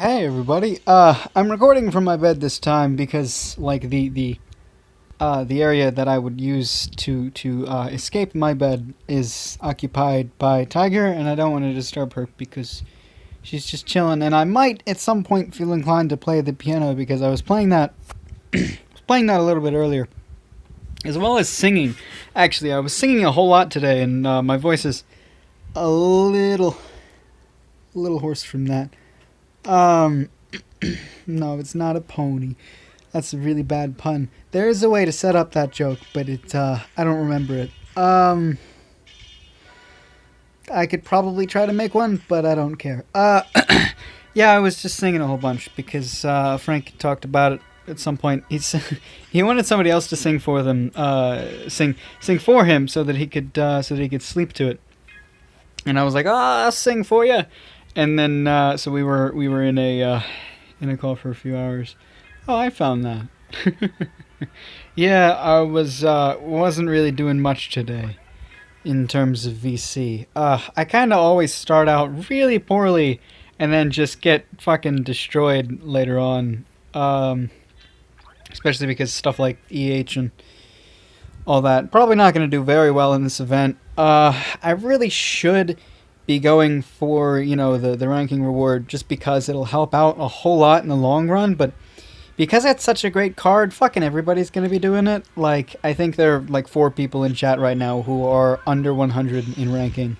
Hey everybody. I'm recording from my bed this time because like the area that I would use to escape my bed is occupied by Tiger, and I don't want to disturb her because she's just chilling. And I might at some point feel inclined to play the piano because I was playing that a little bit earlier, as well as singing. Actually, I was singing a whole lot today, and my voice is a little hoarse from that. Um, no, it's not a pony. That's a really bad pun. There is a way to set up that joke, but I don't remember it. I could probably try to make one, but I don't care. Yeah, I was just singing a whole bunch because, Frank talked about it at some point. He wanted somebody else to sing for them, sing for him so that he could sleep to it. And I was like, I'll sing for you. And then, so we were in a call for a few hours. Oh, I found that. Yeah, I wasn't really doing much today in terms of VC. I kind of always start out really poorly and then just get fucking destroyed later on. Especially because stuff like EH and all that. Probably not going to do very well in this event. I really should be going for, the ranking reward just because it'll help out a whole lot in the long run, but because it's such a great card, fucking everybody's going to be doing it. Like, I think there are like 4 people in chat right now who are under 100 in ranking,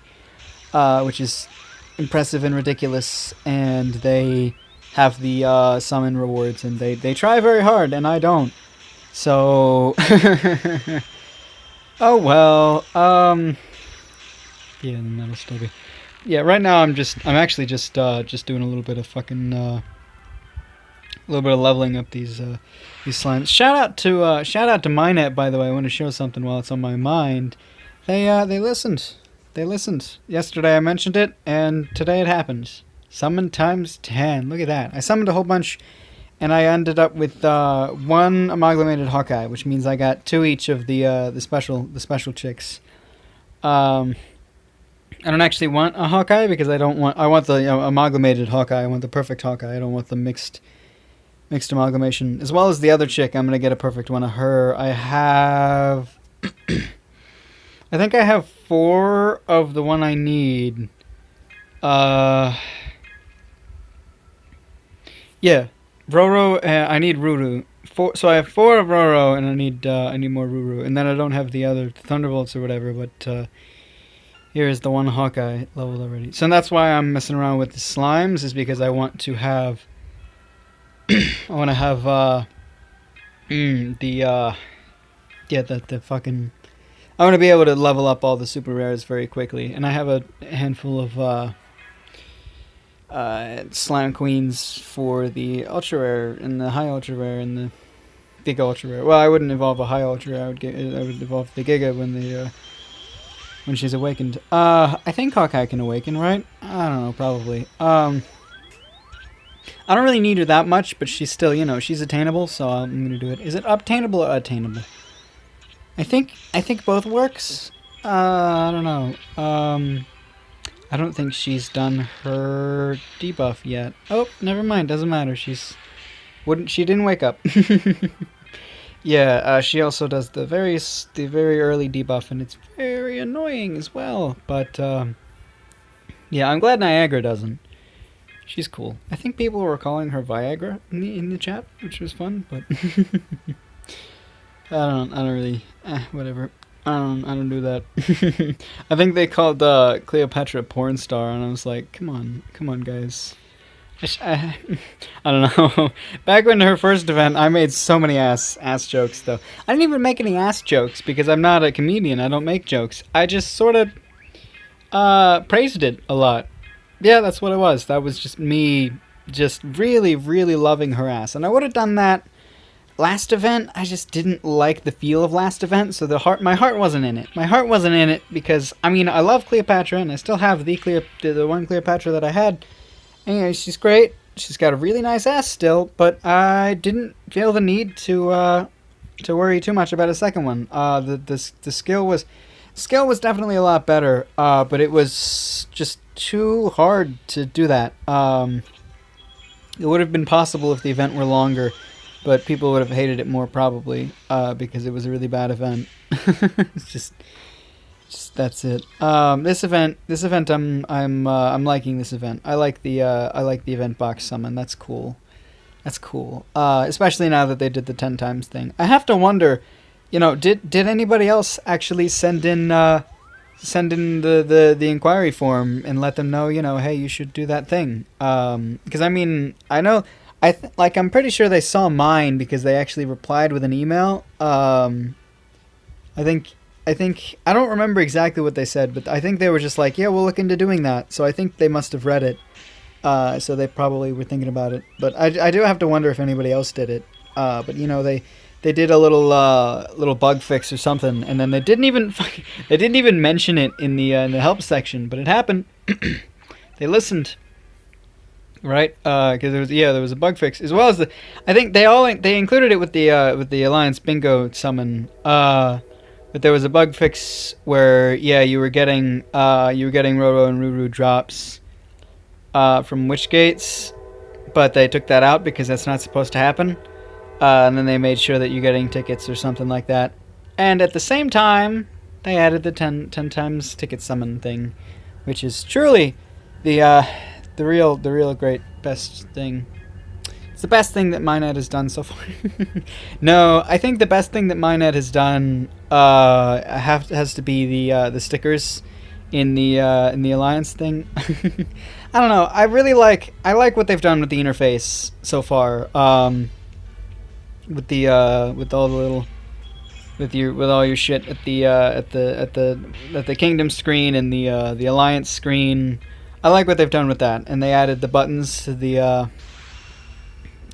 which is impressive and ridiculous, and they have the summon rewards, and they try very hard, and I don't. So, oh well, yeah, and that'll still be... Yeah, right now I'm actually just doing a little bit of fucking a little bit of leveling up these slimes. Shout out to Mynet, by the way. I want to show something while it's on my mind. They listened. They listened. Yesterday I mentioned it, and today it happened. Summon times 10. Look at that. I summoned a whole bunch, and I ended up with 1 amalgamated Hawkeye, which means I got 2 each of the special chicks. I don't actually want a Hawkeye because I want the amalgamated Hawkeye. I want the perfect Hawkeye. I don't want the mixed amalgamation. As well as the other chick, I'm going to get a perfect one of her. I have... I think I have 4 of the one I need. Yeah. Roro, I need Ruru. So I have 4 of Roro, and I need more Ruru. And then I don't have the other Thunderbolts or whatever, but... Here is the one Hawkeye leveled already. So that's why I'm messing around with the slimes, is because I want to have... the fucking... I want to be able to level up all the super rares very quickly. And I have a handful of slime queens for the ultra rare and the high ultra rare and the giga ultra rare. Well, I wouldn't evolve a high ultra rare. I would evolve the giga when she's awakened. I think Hawkeye can awaken, right? I don't know, probably. I don't really need her that much, but she's still, she's attainable, so I'm gonna do it. Is it obtainable or attainable? I think both works. I don't know. I don't think she's done her debuff yet. Oh, never mind, doesn't matter. She didn't wake up. Yeah, she also does the very early debuff, and it's very annoying as well. But yeah, I'm glad Niagara doesn't. She's cool. I think people were calling her Viagra in the chat, which was fun. But I don't really. Whatever. I don't do that. I think they called Cleopatra porn star, and I was like, come on, guys. I don't know. Back when her first event, I made so many ass jokes, though. I didn't even make any ass jokes because I'm not a comedian. I don't make jokes. I just sort of praised it a lot. Yeah, that's what it was. That was just me just really, really loving her ass. And I would have done that last event. I just didn't like the feel of last event, so my heart wasn't in it. My heart wasn't in it because, I mean, I love Cleopatra, and I still have the one Cleopatra that I had. Anyway, she's great. She's got a really nice ass still, but I didn't feel the need to worry too much about a second one. The skill was definitely a lot better, but it was just too hard to do that. It would have been possible if the event were longer, but people would have hated it more probably because it was a really bad event. It's just that's it. This event, I'm liking this event. I like the event box summon. That's cool. That's cool. Especially now that they did the 10 times thing. I have to wonder, did anybody else actually send in the inquiry form and let them know, hey, you should do that thing. Because I mean, I know, I'm pretty sure they saw mine because they actually replied with an email. I think I don't remember exactly what they said, but I think they were just like, yeah, we'll look into doing that. So I think they must have read it. So they probably were thinking about it. But I do have to wonder if anybody else did it. But they did a little bug fix or something, and then they didn't even mention it in the help section, but it happened. They listened, right? Because there was a bug fix as well as I think they included it with the Alliance Bingo summon. But there was a bug fix where you were getting Roro and Ruru drops from Witch Gates, but they took that out because that's not supposed to happen. And then they made sure that you're getting tickets or something like that. And at the same time, they added the 10 times ticket summon thing, which is truly the real great best thing. It's the best thing that Mynet has done so far. No, I think the best thing that Mynet has done has to be the stickers in the Alliance thing. I don't know. I like what they've done with the interface so far. With all your shit at the Kingdom screen and the Alliance screen. I like what they've done with that, and they added the buttons to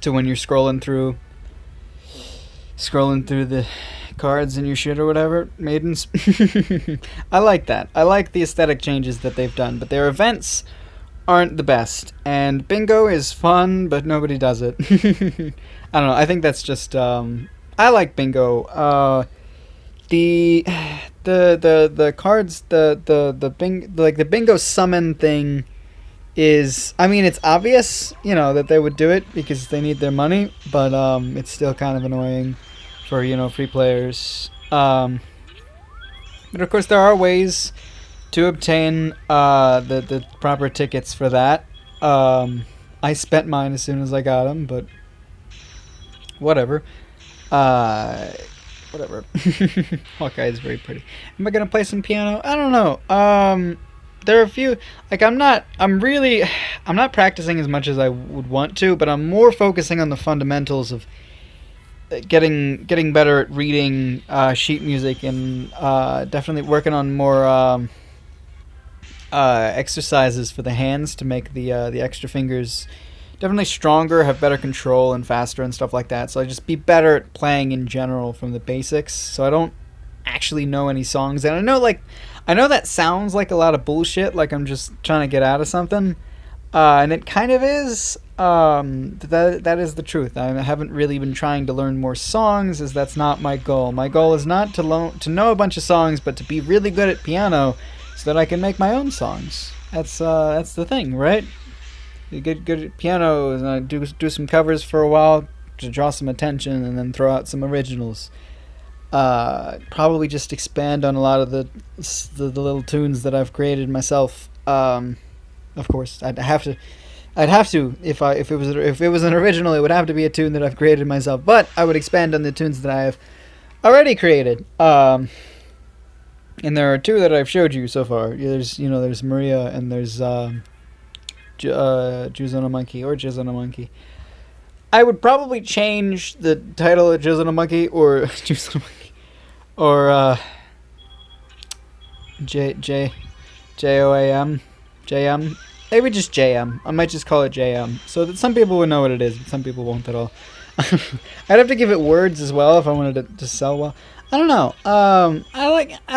to when you're scrolling through the cards and your shit or whatever, maidens. I like that. I like the aesthetic changes that they've done, but their events aren't the best. And bingo is fun, but nobody does it. I don't know. I think that's just I like bingo. The cards, the bingo summon thing is, I mean, it's obvious, that they would do it because they need their money, but it's still kind of annoying for, free players. But of course there are ways to obtain the proper tickets for that. I spent mine as soon as I got them, but whatever. Whatever. Hawkeye is very pretty. Am I gonna play some piano? I don't know. There are a few, I'm not practicing as much as I would want to, but I'm more focusing on the fundamentals of getting better at reading sheet music, and definitely working on more exercises for the hands to make the extra fingers definitely stronger, have better control, and faster and stuff like that. So I just be better at playing in general from the basics. So I don't actually know any songs, and I know that sounds like a lot of bullshit, like I'm just trying to get out of something, and it kind of is. That is the truth. I haven't really been trying to learn more songs, as that's not my goal. My goal is not to know a bunch of songs, but to be really good at piano so that I can make my own songs. That's the thing, right? You get good at piano, and do some covers for a while to draw some attention, and then throw out some originals. Probably just expand on a lot of the little tunes that I've created myself. Of course, I'd have to if it was an original, it would have to be a tune that I've created myself. But I would expand on the tunes that I have already created. And there are two that I've showed you so far. There's Maria, and there's Jews on a Monkey, or Jizz on a Monkey. I would probably change the title of Jizz on a Monkey, or Jews on a Monkey, or JM. Maybe just JM. I might just call it JM, so that some people would know what it is, but some people won't at all. I'd have to give it words as well if I wanted it to sell well. I don't know. I like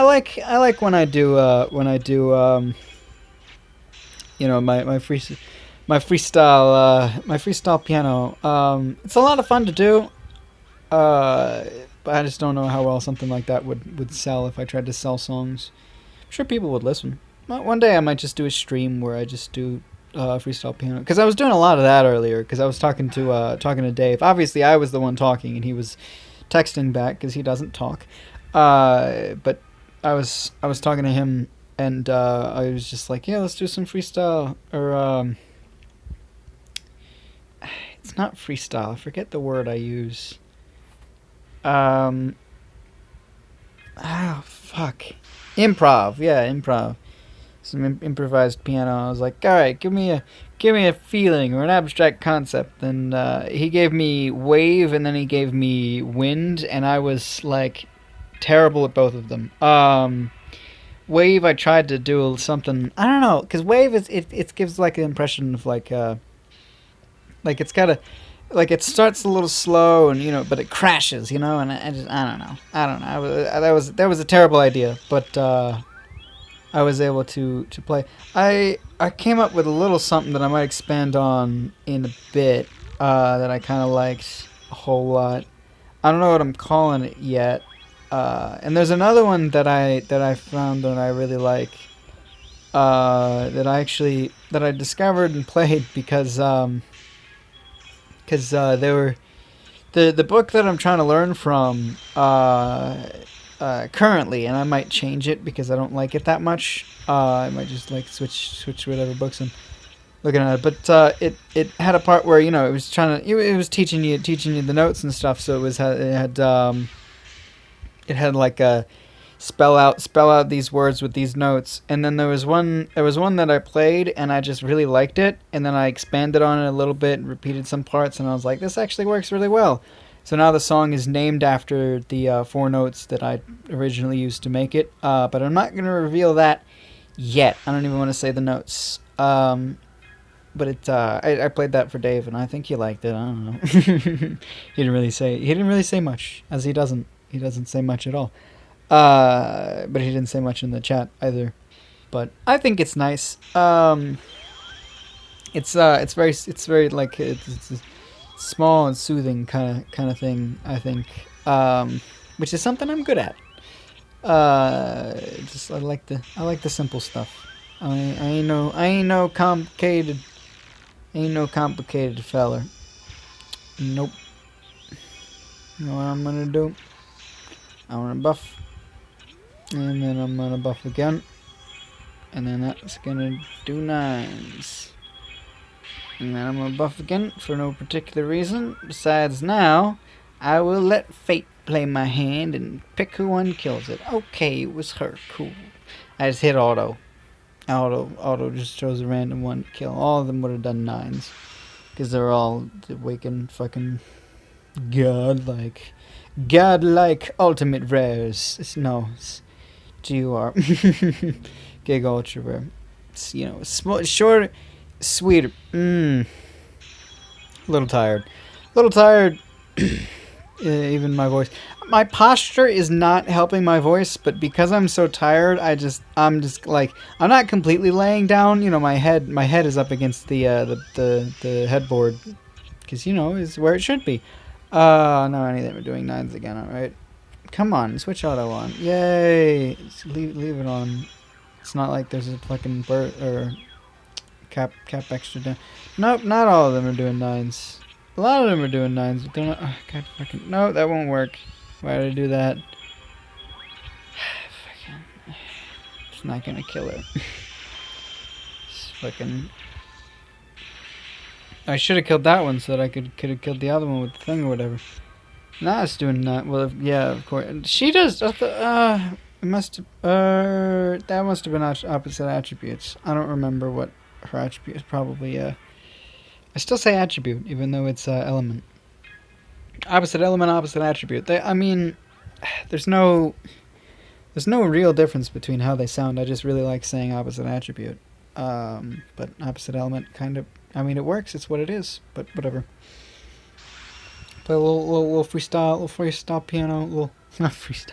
when I do my freestyle piano. It's a lot of fun to do. But I just don't know how well something like that would sell if I tried to sell songs. I'm sure people would listen. One day I might just do a stream where I just do freestyle piano, because I was doing a lot of that earlier. Because I was talking to Dave. Obviously, I was the one talking, and he was texting back because he doesn't talk. But I was talking to him, and I was just like, yeah, let's do some freestyle, or it's not freestyle. I forget the word I use. Oh fuck, improv. Yeah, improv. Some improvised piano. I was like, all right, give me a feeling or an abstract concept. And he gave me wave, and then he gave me wind, and I was like terrible at both of them. Wave, I tried to do something, I don't know, because wave is it gives like an impression of like it's got a, like it starts a little slow, and but it crashes, and I don't know. That was a terrible idea, but I was able to play. I came up with a little something that I might expand on in a bit, that I kind of liked a whole lot. I don't know what I'm calling it yet. And there's another one that I found that I really like, that I discovered and played because they were the book that I'm trying to learn from currently, and I might change it because I don't like it that much. I might just like switch whatever books I'm looking at. But it had a part where it was it was teaching you the notes and stuff. So it had like a spell out these words with these notes. And then there was one that I played and I just really liked it, and then I expanded on it a little bit and repeated some parts, and I was like, this actually works really well. So now the song is named after the 4 notes that I originally used to make it, but I'm not going to reveal that yet. I don't even want to say the notes. But I played that for Dave, and I think he liked it. I don't know. He didn't really say much, as he doesn't say much at all. But he didn't say much in the chat either. But I think it's nice. It's very like it's a small and soothing kind of thing, I think. Which is something I'm good at. I like the simple stuff. I ain't no complicated feller. Nope. You know what I'm gonna do? I'm gonna buff, and then I'm gonna buff again, and then that's gonna do 9s, and then I'm gonna buff again for no particular reason besides now I will let fate play my hand and pick who one kills it. Okay, it was her. Cool. I just hit auto just chose a random one to kill. All of them would have done 9s because they're all waking fucking godlike ultimate rares. It's GUR. Gig ultra rare. It's, short, sweeter. A little tired. Even my voice. My posture is not helping my voice, but because I'm so tired, I'm just like, I'm not completely laying down. My head is up against the headboard, because is where it should be. No, any of them are doing 9s again. All right, come on, switch auto on. Yay! Leave it on. It's not like there's a fucking bird or cap extra down. Nope, not all of them are doing 9s. A lot of them are doing 9s, but they're not. Oh, God, fucking no, that won't work. Why did I do that? It's not gonna kill her. It's fucking. I should have killed that one so that I could have killed the other one with the thing or whatever. Nah, it's doing that. Well, yeah, of course. She does. It must have. That must have been opposite attributes. I don't remember what her attribute is. Probably. I still say attribute, even though it's element. Opposite element, opposite attribute. There's no real difference between how they sound. I just really like saying opposite attribute. But opposite element kind of. It works. It's what it is. But whatever. Play a little freestyle piano. Not freestyle.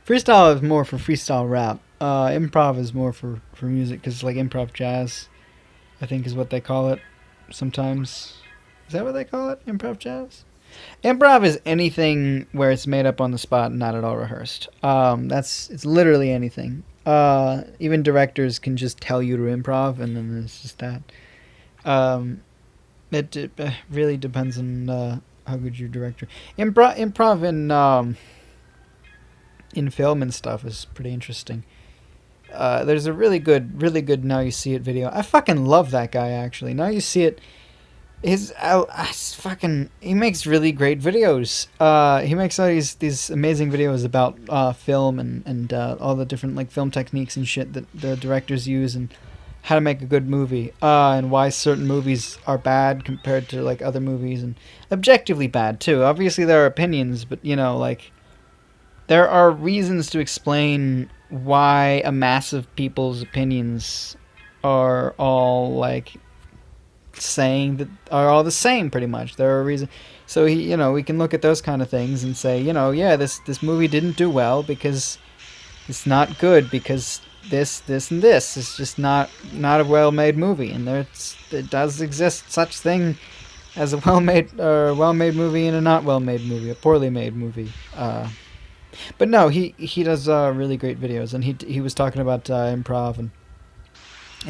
Freestyle is more for freestyle rap. Improv is more for music, because like improv jazz, I think is what they call it. Sometimes. Is that what they call it? Improv jazz? Improv is anything where it's made up on the spot and not at all rehearsed. It's literally anything. Even directors can just tell you to improv, and then it's just that. It really depends on how good your director. Improv in film and stuff is pretty interesting. There's a really good Now You See It video. I fucking love that guy, actually. Now You See It, he makes really great videos. He makes all these amazing videos about film and all the different like film techniques and shit that the directors use, and how to make a good movie, and why certain movies are bad compared to like other movies, and objectively bad too. Obviously there are opinions, but you know, like, there are reasons to explain why a mass of people's opinions are all like saying that are all the same pretty much. There are reasons. So we can look at those kind of things and say, yeah, this movie didn't do well because it's not good, because this and this is just not a well-made movie, and it does exist such thing as a well-made movie and a not well-made movie, a poorly made movie. But no, he does really great videos, and he was talking about improv, and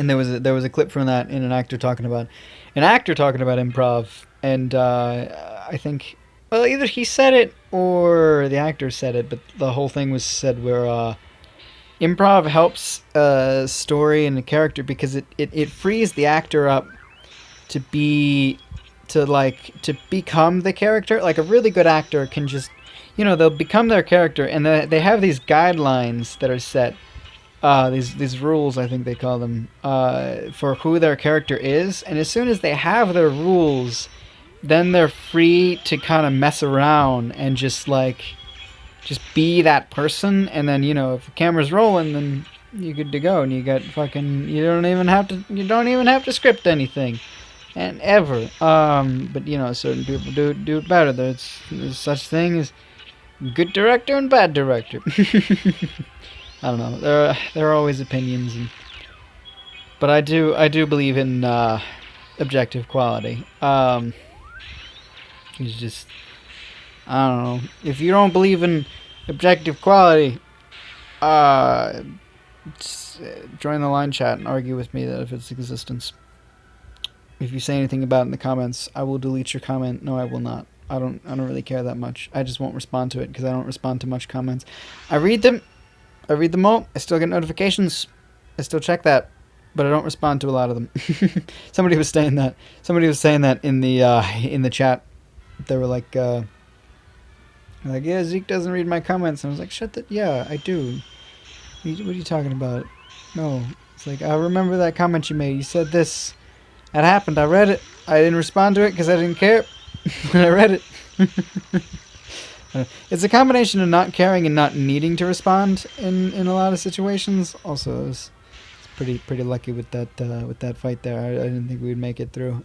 there was a clip from that in an actor talking about improv, and I think, well, either he said it or the actor said it, but the whole thing was said where improv helps a story and a character because it frees the actor up to become the character. Like, a really good actor can just, they'll become their character, and they have these guidelines that are set, these rules, I think they call them, for who their character is. And as soon as they have their rules, then they're free to kind of mess around and just be that person. And then, if the camera's rolling, then you're good to go, and you don't even have to script anything, and ever. But certain people do it better. There's such thing as good director and bad director. I don't know. There are always opinions, but I do believe in objective quality. It's just, I don't know. If you don't believe in objective quality, join the line chat and argue with me that of its existence. If you say anything about it in the comments, I will delete your comment. No, I will not. I don't really care that much. I just won't respond to it because I don't respond to much comments. I read them all. I still get notifications. I still check that, but I don't respond to a lot of them. Somebody was saying that in the chat. They were like, yeah, Zeke doesn't read my comments. And I was like, shut that. Yeah, I do. What are you talking about? No. It's like, I remember that comment you made. You said this. That happened. I read it. I didn't respond to it because I didn't care. When I read it. It's a combination of not caring and not needing to respond in a lot of situations. Also, I was pretty lucky with that fight there. I didn't think we'd make it through.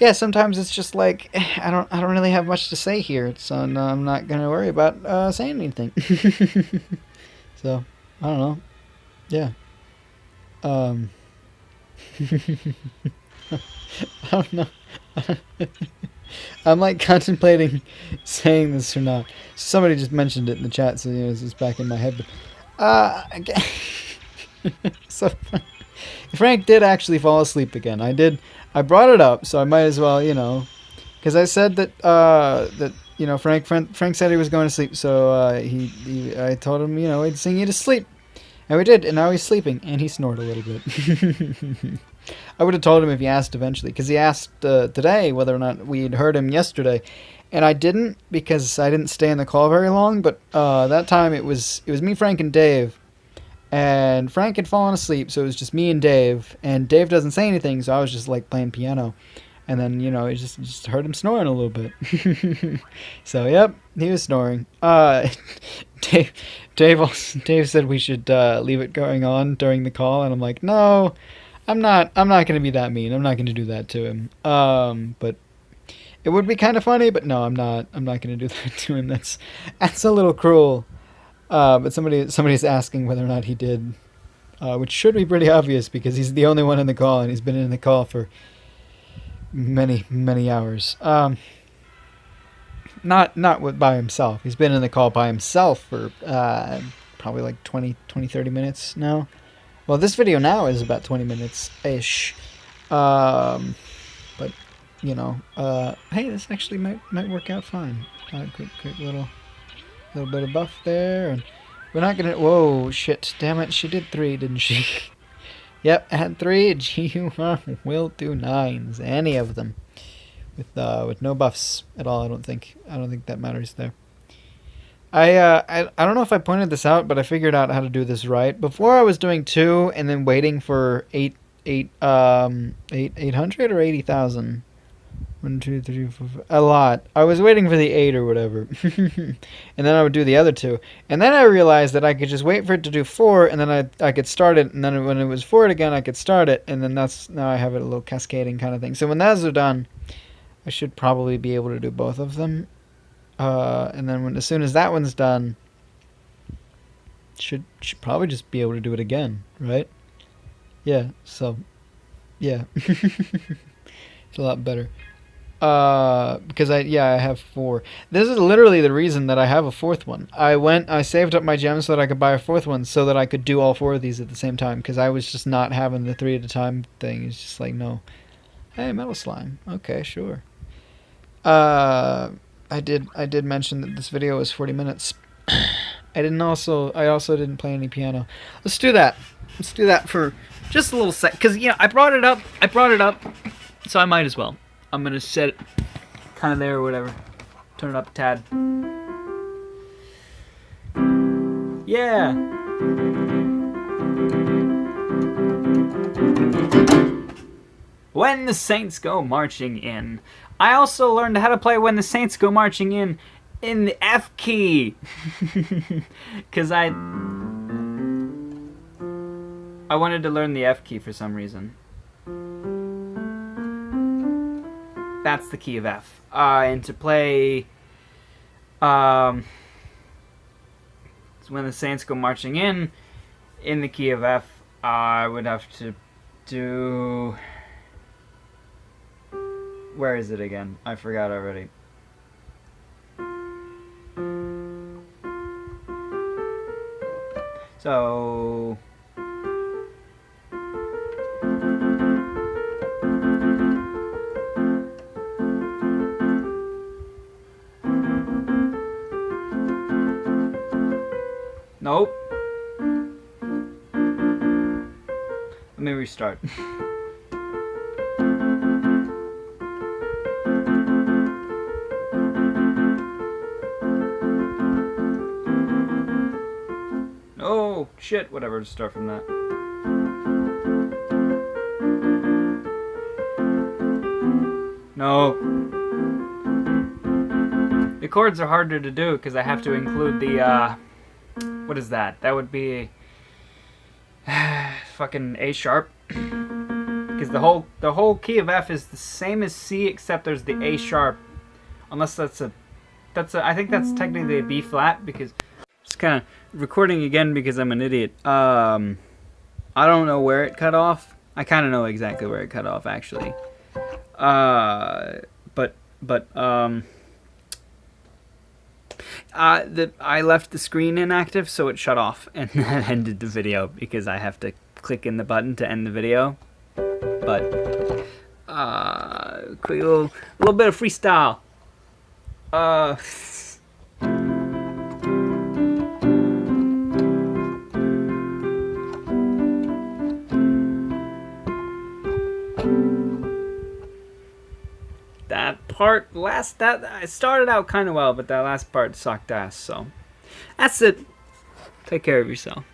Yeah, sometimes it's just like, I don't really have much to say here, so no, I'm not gonna worry about saying anything. So I don't know. Yeah. I don't know. I'm like contemplating saying this or not. Somebody just mentioned it in the chat, so it's just back in my head. But again, so funny. Frank did actually fall asleep again. I brought it up, so I might as well, because I said that Frank said he was going to sleep, so I told him, we'd sing you to sleep, and we did, and now he's sleeping, and he snored a little bit. I would have told him if he asked eventually, because he asked today whether or not we had heard him yesterday, and I didn't, because I didn't stay in the call very long. But that time it was me, Frank, and Dave, and Frank had fallen asleep, so it was just me and Dave doesn't say anything, so I was just like playing piano, and then I just heard him snoring a little bit. So yep, he was snoring. Dave said we should leave it going on during the call, and I'm like, no. I'm not going to be that mean. I'm not going to do that to him. But it would be kind of funny, but no, I'm not going to do that to him. That's a little cruel. But somebody's asking whether or not he did, which should be pretty obvious because he's the only one in the call, and he's been in the call for many, many hours. Not by himself. He's been in the call by himself for probably like 20, 30 minutes now. Well, this video now is about 20 minutes-ish. But, you know, hey, this actually might work out fine. Quick little bit of buff there. And we're not gonna... Whoa, shit. Damn it, she did 3, didn't she? Yep, had 3. GUR will do 9s. Any of them. With no buffs at all, I don't think that matters there. I don't know if I pointed this out, but I figured out how to do this right. Before I was doing 2 and then waiting for 800 or 80,000. 1, 2, 3, 4, 5, a lot. I was waiting for the 8 or whatever. And then I would do the other 2. And then I realized that I could just wait for it to do 4, and then I could start it, and then when it was 4 again, I could start it, and then now I have it a little cascading kind of thing. So when those are done, I should probably be able to do both of them. And then as soon as that one's done, should probably just be able to do it again, right? Yeah, so, yeah. It's a lot better. Because I have 4. This is literally the reason that I have a 4th one. I saved up my gems so that I could buy a 4th one so that I could do all 4 of these at the same time, because I was just not having the 3 at a time thing. It's just like, no. Hey, metal slime. Okay, sure. I did mention that this video was 40 minutes. I also didn't play any piano. Let's do that. Let's do that for just a little sec, because I brought it up, so I might as well. I'm gonna set it kind of there or whatever. Turn it up a tad. Yeah. When the Saints Go Marching In. I also learned how to play When the Saints Go Marching In the F key. Because I wanted to learn the F key for some reason. That's the key of F. And to play When the Saints Go Marching In the key of F, I would have to do... Where is it again? I forgot already. So... Nope. Let me restart. Oh, shit, whatever, just start from that. No. The chords are harder to do because I have to include the, what is that? That would be fucking A sharp. Because the whole key of F is the same as C, except there's the A sharp. Unless that's a I think that's technically a B flat, because just kind of recording again because I'm an idiot. I don't know where it cut off. I kind of know exactly where it cut off, actually. I left the screen inactive, so it shut off, and that ended the video because I have to click in the button to end the video. But quick little bit of freestyle. That part, I started out kind of well, but that last part sucked ass, so that's it. Take care of yourself.